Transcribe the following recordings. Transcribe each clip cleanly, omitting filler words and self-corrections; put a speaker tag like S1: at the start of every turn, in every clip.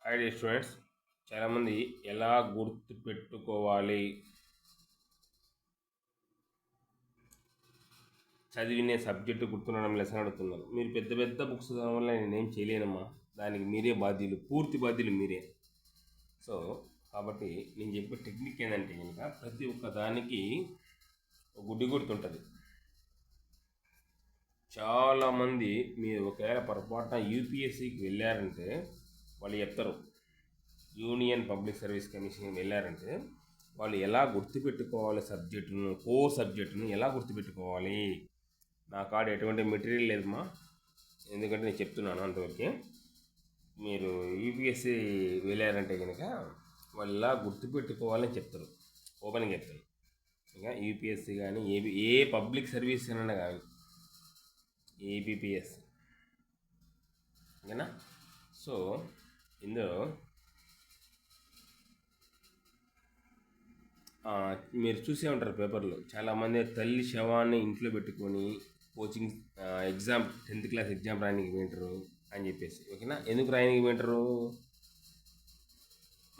S1: Hi students, చాలామంది ఎలా గుర్తు పెట్టుకోవాలి చదివిన సబ్జెక్టు గుర్తుండడం లెసన్ అడుగుతున్నారు. మీరు పెద్ద పెద్ద బుక్స్ చదవడం వల్ల నేనేం చేయలేనమ్మా, దానికి మీరే బాధ్యులు, పూర్తి బాధ్యులు మీరే. సో కాబట్టి నేను చెప్పే టెక్నిక్ ఏంటంటే కనుక ప్రతి ఒక్క దానికి ఒక గుడ్డి గుర్తుంటుంది. చాలామంది మీరు ఒకవేళ పొరపాటున యూపీఎస్సికి వెళ్ళారంటే వాళ్ళు చెప్తారు, యూనియన్ పబ్లిక్ సర్వీస్ కమిషన్ వెళ్ళారంటే వాళ్ళు ఎలా గుర్తుపెట్టుకోవాలి సబ్జెక్టును, కోర్ సబ్జెక్టును ఎలా గుర్తుపెట్టుకోవాలి. నా కాడ ఎటువంటి మెటీరియల్ లేదమ్మా, ఎందుకంటే నేను చెప్తున్నాను అంతవరకే. మీరు యూపీఎస్సి వెళ్ళారంటే కనుక వాళ్ళు ఎలా గుర్తుపెట్టుకోవాలని చెప్తారు, ఓపెన్గా చెప్తారు. ఇంకా యూపీఎస్సి కానీ ఏ పబ్లిక్ సర్వీస్ అయినా కానీ ఏబిపిఎస్ ఓకేనా. సో ఇందులో మీరు చూసే ఉంటారు పేపర్లో, చాలామంది తల్లి శవాన్ని ఇంట్లో పెట్టుకొని coaching exam 10th class exam రాయడానికి వింటారు అని చెప్పేసి. ఓకేనా, ఎందుకు రాయడానికి వింటారు?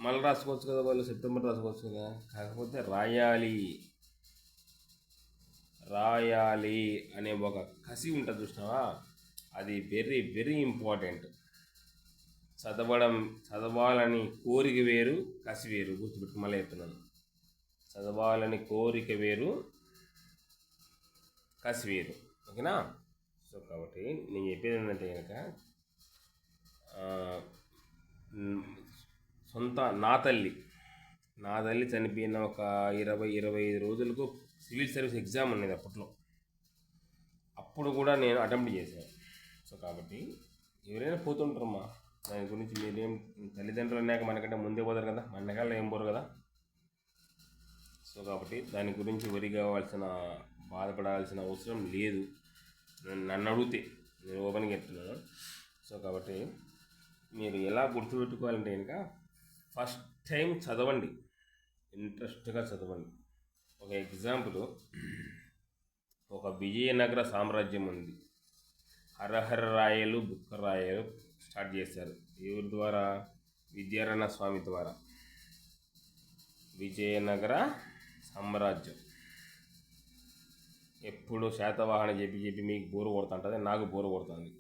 S1: మళ్ళీ రాసుకోవచ్చు కదా, వాళ్ళు సెప్టెంబర్ రాసుకోవచ్చు కదా. కాకపోతే రాయాలి అనే ఒక కసి ఉంటుంది చూసినావా, అది వెరీ వెరీ ఇంపార్టెంట్. చదవాలని కోరిక వేరు, కసి వేరు. గుర్తుపెట్టుకు మళ్ళీ చెప్తున్నాను, చదవాలని కోరిక వేరు, కసి వేరు. ఓకేనా. సో కాబట్టి నేను చెప్పేది ఏంటంటే కనుక నా తల్లి చనిపోయిన ఒక 20-25 రోజులకు సివిల్ సర్వీస్ ఎగ్జామ్ ఉన్నది అప్పట్లో. అప్పుడు కూడా నేను అటెంప్ట్ చేశాను. సో కాబట్టి ఎవరైనా పోతుంటారమ్మా, దాని గురించి మీరేం, తల్లిదండ్రులు అన్నాక మనకంటే ముందే పోతారు కదా, మనకాల ఏం పోరు కదా. సో కాబట్టి దాని గురించి వరి కావాల్సిన, బాధపడాల్సిన అవసరం లేదు. నన్ను అడిగితే నేను ఓపెన్గా చెప్తున్నాను. సో కాబట్టి మీరు ఎలా గుర్తుపెట్టుకోవాలంటే కనుక ఫస్ట్ టైం చదవండి, ఇంట్రెస్ట్గా చదవండి. ఒక ఎగ్జాంపుల్, ఒక విజయనగర సామ్రాజ్యం ఉంది. హరహర రాయలు బుక్కరాయలు స్టార్ట్ చేశారు. ఎవరి ద్వారా? విద్యారణ్య స్వామి ద్వారా. విజయనగర సామ్రాజ్యం ఎప్పుడు శాతవాహన చెప్పి మీకు బోరు కొడుతుంటుంది, నాకు బోరు కొడుతుంది.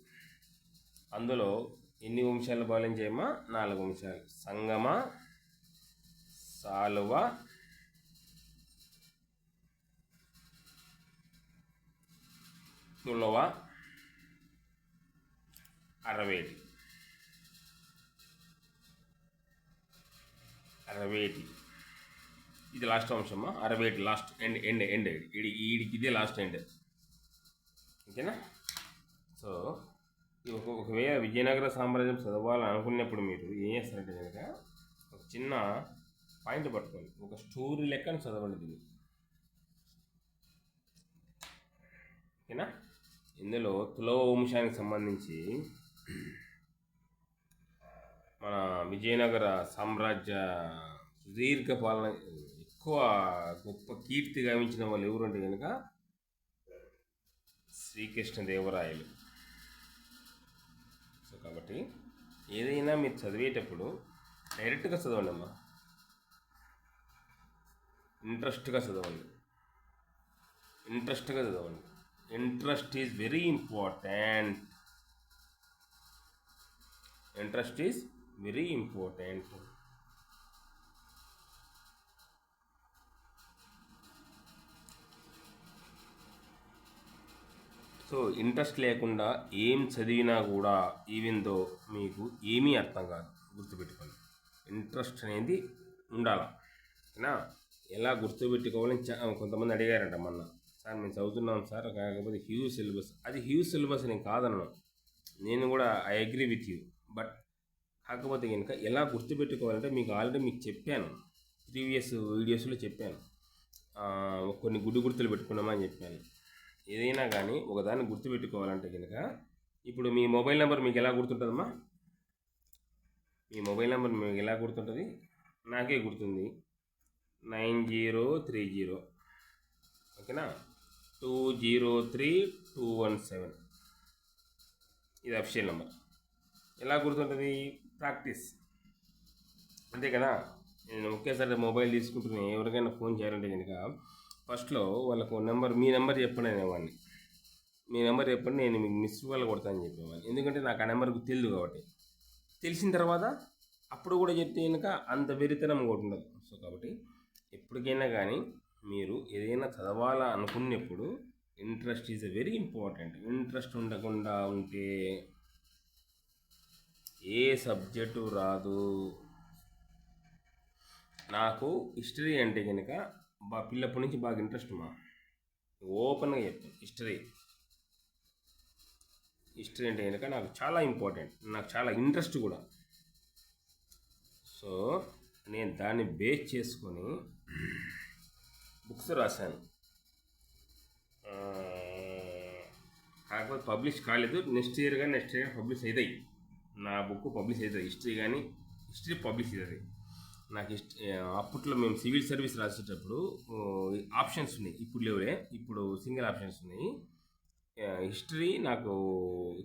S1: అందులో ఎన్ని వంశాలు పాలించేమా? 4 వంశాలు: సంగమ, సాలువ, తుళవ, అరవేటి. ఇది లాస్ట్ వంశమా, అరవేటి లాస్ట్ ఎండ్ ఈడికి ఇదే లాస్ట్ ఎండ్. ఓకేనా. సో ఒకవేళ విజయనగర సామ్రాజ్యం చదవాలని అనుకున్నప్పుడు మీరు ఏం చేస్తారంటే కనుక ఒక చిన్న పాయింట్ పట్టుకోండి, ఒక స్టోరీ లెక్కను చదవండి దీన్ని. ఓకేనా. ఇందులో తులవ వంశానికి సంబంధించి మన విజయనగర సామ్రాజ్య సుదీర్ఘ పాలన, ఎక్కువ గొప్ప కీర్తి గావించిన వాళ్ళు ఎవరు అంటే కనుక శ్రీకృష్ణదేవరాయలు. సో కాబట్టి ఏదైనా మీరు చదివేటప్పుడు డైరెక్ట్గా చదవండి అమ్మా, ఇంట్రెస్ట్గా చదవండి. Interest is very important. So interest లేకుండా ఏం చదివినా కూడా ఈవెన్ దో మీకు ఏమీ అర్థం కాదు. గుర్తుపెట్టుకోండి, ఇంట్రెస్ట్ అనేది ఉండాలి. ఓకేనా. ఎలా గుర్తుపెట్టుకోవాలని కొంతమంది అడిగారంట మొన్న, సార్ మేము చదువుతున్నాం సార్, కాకపోతే హ్యూజ్ సిలబస్. అది హ్యూజ్ సిలబస్ నేను కాదన్నాను, నేను కూడా I agree with you. But కాకపోతే కనుక ఎలా గుర్తుపెట్టుకోవాలంటే మీకు ఆల్రెడీ మీకు చెప్పాను, ప్రీవియస్ వీడియోస్లో చెప్పాను. కొన్ని గుర్తులు పెట్టుకున్నామని చెప్పాను. ఏదైనా కానీ ఒకదాన్ని గుర్తుపెట్టుకోవాలంటే కనుక, ఇప్పుడు మీ మొబైల్ నెంబర్ మీకు ఎలా గుర్తుంటుందమ్మా? మీ మొబైల్ నెంబర్ మీకు ఎలా గుర్తుంటుంది? నాకే గుర్తుంది, 9030. ఓకేనా, 203217. ఇది అఫిషియల్ నెంబర్. ఎలా గుర్తుంటుంది? ప్రాక్టీస్. అంతే కదా. నేను ఒకేసారి మొబైల్ తీసుకుంటున్నాను, ఎవరికైనా ఫోన్ చేయాలంటే కనుక ఫస్ట్లో వాళ్ళకు నెంబర్, మీ నెంబర్ చెప్పండి అనేవాడిని. మీ నెంబర్ చెప్పండి, నేను మీకు మిస్ కాల్ కొడతానని చెప్పేవాడిని. ఎందుకంటే నాకు ఆ నెంబర్కి తెలియదు కాబట్టి. తెలిసిన తర్వాత అప్పుడు కూడా చెప్తే కనుక అంత వెరితనం కూడా ఉండదు. సో కాబట్టి ఎప్పటికైనా కానీ మీరు ఏదైనా చదవాలా అనుకున్నప్పుడు interest is very important. Interest ఉండకుండా ఉంటే ఏ సబ్జెక్టు రాదు. నాకు హిస్టరీ అంటే కనుక పిల్లప్పటి నుంచి బాగా ఇంట్రెస్ట్ ఓపెన్గా చెప్తాను. హిస్టరీ అంటే కనుక నాకు చాలా ఇంపార్టెంట్, నాకు చాలా ఇంట్రెస్ట్ కూడా. సో నేను దాన్ని బేస్ చేసుకొని బుక్స్ రాశాను. కాకపోతే పబ్లిష్ కాలేదు. నెక్స్ట్ ఇయర్ పబ్లిష్ అవుతాయి. నా బుక్ పబ్లిష్ అవుతుంది. హిస్టరీ పబ్లిష్ అవుతుంది. నాకు అప్పట్లో మేము సివిల్ సర్వీస్ రాసేటప్పుడు ఆప్షన్స్ ఉన్నాయి, ఇప్పుడు లేవులే. ఇప్పుడు సింగిల్ ఆప్షన్స్ ఉన్నాయి. హిస్టరీ నాకు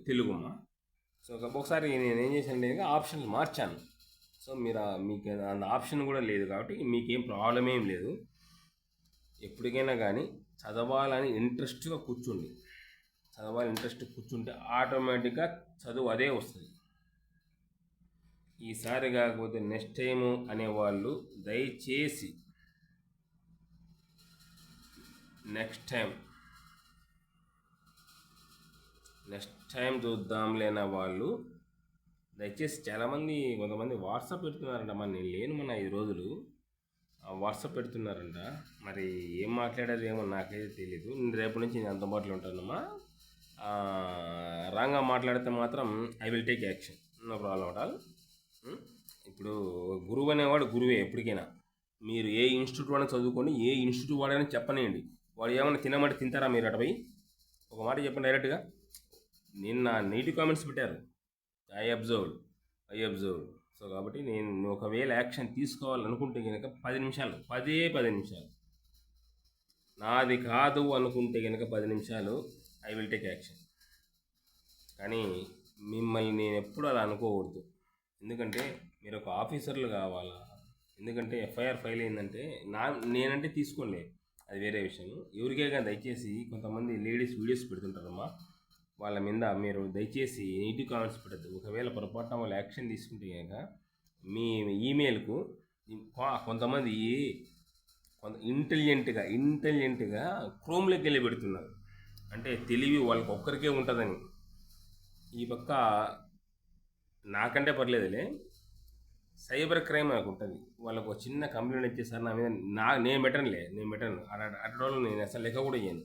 S1: తెలుగుమా. సో ఒకసారి నేను ఏం చేశాను అంటే ఆప్షన్స్ మార్చాను. సో మీకు ఆప్షన్ కూడా లేదు కాబట్టి మీకేం ప్రాబ్లం ఏం లేదు. ఎప్పటికైనా కానీ చదవాలని ఇంట్రెస్ట్గా కూర్చుంటే ఆటోమేటిక్గా చదువు అదే వస్తుంది. ఈసారి కాకపోతే నెక్స్ట్ టైము అనేవాళ్ళు దయచేసి నెక్స్ట్ టైం చూద్దాంలే అన్న వాళ్ళు దయచేసి కొంతమంది వాట్సాప్ పెడుతున్నారంట. నేను లేను 5 రోజులు వాట్సాప్ పెడుతున్నారంట. మరి ఏం మాట్లాడారు ఏమో నాకైతే తెలీదు. రేపు నుంచి నేను అందుబాటులో ఉంటానమ్మా. రాంగ్గా మాట్లాడితే మాత్రం I will take action, no problem at all. ఇప్పుడు గురువు అనేవాడు గురువే ఎప్పటికైనా. మీరు ఏ ఇన్స్టిట్యూట్ వాడని చదువుకొని ఏ ఇన్స్టిట్యూట్ వాడని చెప్పనేయండి, వాడు ఏమైనా తినమంటే తింటారా మీరు అటుపై? ఒక మాట చెప్పండి డైరెక్ట్గా. నిన్న నెగిటివ్ కామెంట్స్ పెట్టారు. I observed. సో కాబట్టి నేను ఒకవేళ యాక్షన్ తీసుకోవాలనుకుంటే కనుక 10 నిమిషాలు, 10 నిమిషాలు, నాది కాదు అనుకుంటే కనుక 10 నిమిషాలు ఐ విల్ టేక్ యాక్షన్. కానీ మిమ్మల్ని నేను ఎప్పుడు అలా అనుకోకూడదు. ఎందుకంటే మీరు ఒక ఆఫీసర్లు కావాలా. ఎందుకంటే ఎఫ్ఐఆర్ ఫైల్ అయిందంటే నేనంటే తీసుకోండి, అది వేరే విషయం. ఎవరికే కానీ దయచేసి కొంతమంది లేడీస్ వీడియోస్ పెడుతుంటారమ్మా, వాళ్ళ మీద మీరు దయచేసి నెగిటివ్ కామెంట్స్ పెట్టద్దు. ఒకవేళ పొరపాటున వాళ్ళు యాక్షన్ తీసుకుంటే కనుక మీ ఈమెయిల్కు కొంతమంది ఇంటెలిజెంట్గా క్రోమ్లోకి వెళ్ళి పెడుతున్నారు. అంటే తెలివి వాళ్ళకి ఒక్కరికే ఉంటుందని. ఈ పక్క నాకంటే పర్లేదులే, సైబర్ క్రైమ్ నాకు ఉంటుంది. వాళ్ళకు ఒక చిన్న కంప్లైంట్ ఇచ్చేసారు నా మీద, నేను పెట్టను అటు వాళ్ళు నేను అసలు లెక్క కూడా చేయను.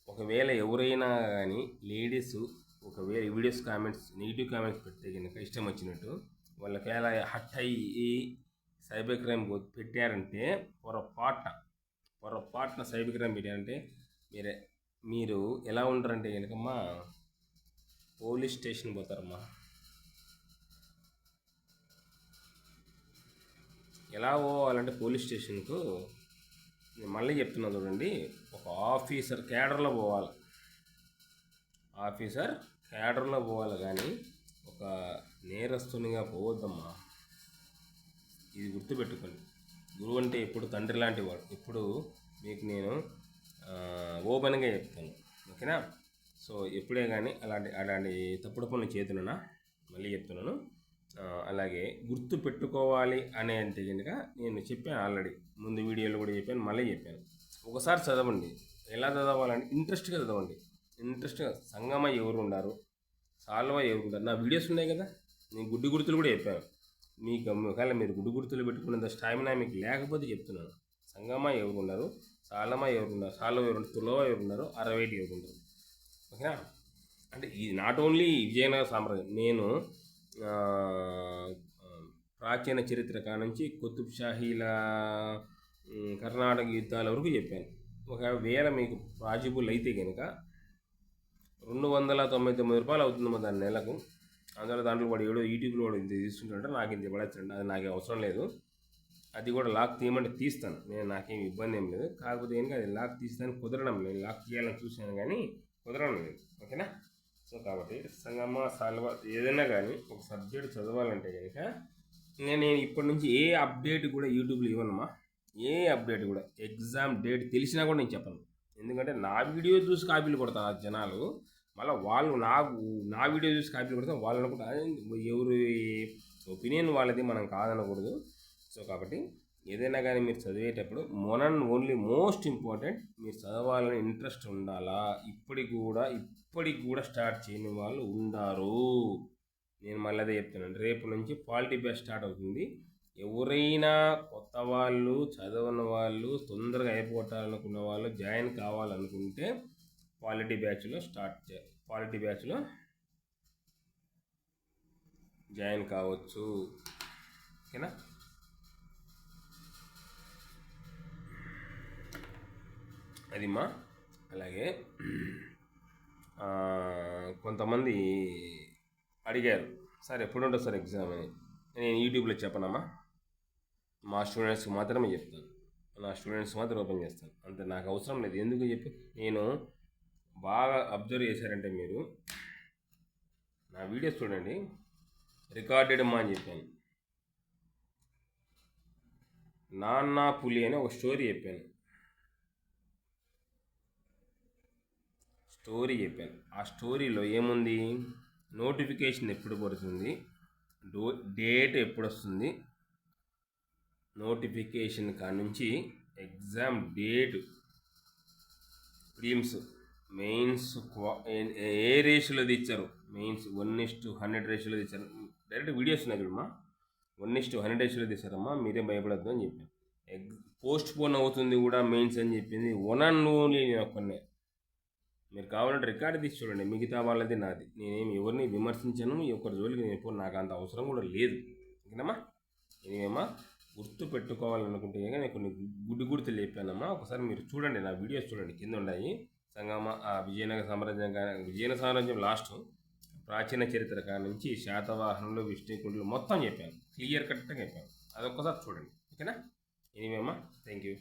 S1: ఒకవేళ ఎవరైనా కానీ లేడీస్ ఒకవేళ వీడియోస్ కామెంట్స్ నెగిటివ్ కామెంట్స్ పెడితే కనుక ఇష్టం వచ్చినట్టు వాళ్ళకి ఎలా హట్ అయ్యి సైబర్ క్రైమ్ పెట్టారంటే పొరపాటున సైబర్ క్రైమ్ పెట్టారంటే మీరు ఎలా ఉంటారంటే కనుకమ్మా పోలీస్ స్టేషన్ పోతారమ్మా. ఎలా పోవాలంటే పోలీస్ స్టేషన్కు నేను మళ్ళీ చెప్తున్నాను చూడండి, ఒక ఆఫీసర్ క్యాడర్లో పోవాలి కానీ ఒక నేరస్తునిగా పోవద్దమ్మా. ఇది గుర్తుపెట్టుకోండి. గురువు అంటే ఎప్పుడు తండ్రి లాంటి వాడు. ఎప్పుడు మీకు నేను ఓపెన్గా చెప్తాను, ఓకేనా? సో ఎప్పుడే కానీ అలాంటి తప్పుడు పనులు చేతున్నా మళ్ళీ చెప్తున్నాను. అలాగే గుర్తు పెట్టుకోవాలి అనే అంటే కనుక నేను చెప్పాను ఆల్రెడీ, ముందు వీడియోలో కూడా చెప్పాను, మళ్ళీ చెప్పాను. ఒకసారి చదవండి. ఎలా చదవాలంటే ఇంట్రెస్ట్గా చదవండి. ఇంట్రెస్ట్గా సంగమ ఎవరు ఉన్నారు, సాల్వ ఎవరు ఉంటారు, నా వీడియోస్ ఉన్నాయి కదా. నేను గుడ్డి గుర్తులు కూడా చెప్పాను. మీకు ఒకవేళ మీరు గుడ్డి గుర్తులు పెట్టుకున్నంత స్టామినా మీకు లేకపోతే చెప్తున్నాను. సంగమ ఎవరు ఉన్నారు, సాల్వ ఎవరు ఉన్నారు, తులవ ఎవరు ఉన్నారు, అరవేటి ఎవరు ఉన్నారు, ఓకేనా? అంటే ఇది నాట్ ఓన్లీ విజయనగర సామ్రాజ్యం. నేను ప్రాచీన చరిత్ర కానుంచి కుతుబ్ షాహీల కర్ణాటక యుద్ధాల వరకు చెప్పాను. ఒకవేళ మీకు పాజిబుల్ అయితే కనుక 299 రూపాయలు అవుతుందమ్మా దాని నెలకు. దాంట్లో వాడు యూట్యూబ్లో వాడు ఇంత తీసుకుంటుంటే నాకు ఇంత పడచ్చండి, అది నాకు అవసరం లేదు. అది కూడా లాక్ తీయమంటే తీస్తాను నేను, నాకేం ఇబ్బంది ఏం లేదు. కాకపోతే ఏంటి అది లాక్ తీస్తాను కుదరడం లేదు. లాక్ తీయాలని చూశాను కానీ కుదరడం లేదు, ఓకేనా? సో కాబట్టి సంగమ సాల్వ ఏదైనా కానీ ఒక సబ్జెక్ట్ చదవాలంటే కనుక నేను ఇప్పటి నుంచి ఏ అప్డేట్ కూడా యూట్యూబ్లో ఇవ్వనమ్మా. ఏ అప్డేట్ కూడా ఎగ్జామ్ డేట్ తెలిసినా కూడా నేను చెప్పను. ఎందుకంటే నా వీడియో చూసి కాపీలు కొడతాను ఆ జనాలు. మళ్ళీ వాళ్ళు నా వీడియో చూసి కాపీలు కొడతాం. వాళ్ళు అనుకుంటా ఎవరి ఒపీనియన్ వాళ్ళది, మనం కాదనకూడదు. సో కాబట్టి ఏదైనా కానీ మీరు చదివేటప్పుడు ఓన్లీ మోస్ట్ ఇంపార్టెంట్ మీరు చదవాలని ఇంట్రెస్ట్ ఉండాలా. ఇప్పటికి కూడా స్టార్ట్ చేయని వాళ్ళు ఉన్నారు. నేను మళ్ళీ అదే చెప్తున్నాను. రేపు నుంచి పాలిటీ బ్యాచ్ స్టార్ట్ అవుతుంది. ఎవరైనా కొత్త వాళ్ళు, చదవని వాళ్ళు, తొందరగా అయిపోతారనుకున్న వాళ్ళు జాయిన్ కావాలనుకుంటే పాలిటీ బ్యాచ్లో జాయిన్ కావచ్చు. ఓకేనా? అది మా అలాగే కొంతమంది అడిగారు, సార్ ఎప్పుడు ఉంటుంది సార్ ఎగ్జామ్ అని. నేను యూట్యూబ్లో చెప్పనమ్మా. మా స్టూడెంట్స్కి మాత్రమే చెప్తాను. నా స్టూడెంట్స్ మాత్రం ఓపెన్ చేస్తాను అంతే. నాకు అవసరం లేదు. ఎందుకు చెప్పి నేను బాగా అబ్జర్వ్ చేశారంటే మీరు నా వీడియోస్ చూడండి. రికార్డెడ్ మా అని చెప్పాను. నాన్న పులి అని ఒక స్టోరీ చెప్పాను. ఆ స్టోరీలో ఏముంది? నోటిఫికేషన్ ఎప్పుడు పడుతుంది, డేట్ ఎప్పుడు వస్తుంది, నోటిఫికేషన్ కానుంచి ఎగ్జామ్ డేట్, ప్రిలిమ్స్, మెయిన్స్ ఏ రేషియోలో తెచ్చారు. మెయిన్స్ 1:100 రేషియోలో తెచ్చారు. డైరెక్ట్ వీడియోస్ ఉన్నాయి చూడమ్మా. 1:100 రేషియోలో తెచ్చారమ్మా. మీరే భయపడద్దు అని చెప్పాను. పోస్ట్ పోన్ అవుతుంది కూడా మెయిన్స్ అని చెప్పింది. వన్ అండ్ ఓన్లీ నేను ఒక్కనే. మీరు కావాలంటే రికార్డు తీసి చూడండి. మిగతా వాళ్ళది నాది. నేనేమి ఎవరిని విమర్శించను. ఒకరి జోలికి నేను ఎప్పుడు, నాకు అంత అవసరం కూడా లేదు. ఓకేనమ్మా? నేనేమమ్మా గుర్తు పెట్టుకోవాలనుకుంటే నేను కొన్ని గుర్తులు చెప్పానమ్మా. ఒకసారి మీరు చూడండి, నా వీడియోస్ చూడండి, కింద ఉన్నాయి. సంగమ విజయనగర సామ్రాజ్యం లాస్ట్ ప్రాచీన చరిత్ర కాడ నుంచి శాతవాహనులు, విష్ణుకుండులు మొత్తం చెప్పాను. క్లియర్ కట్గా చెప్పాను. అదొక్కసారి చూడండి. ఓకేనా? ఎనీవేమ్మా, థ్యాంక్ యూ.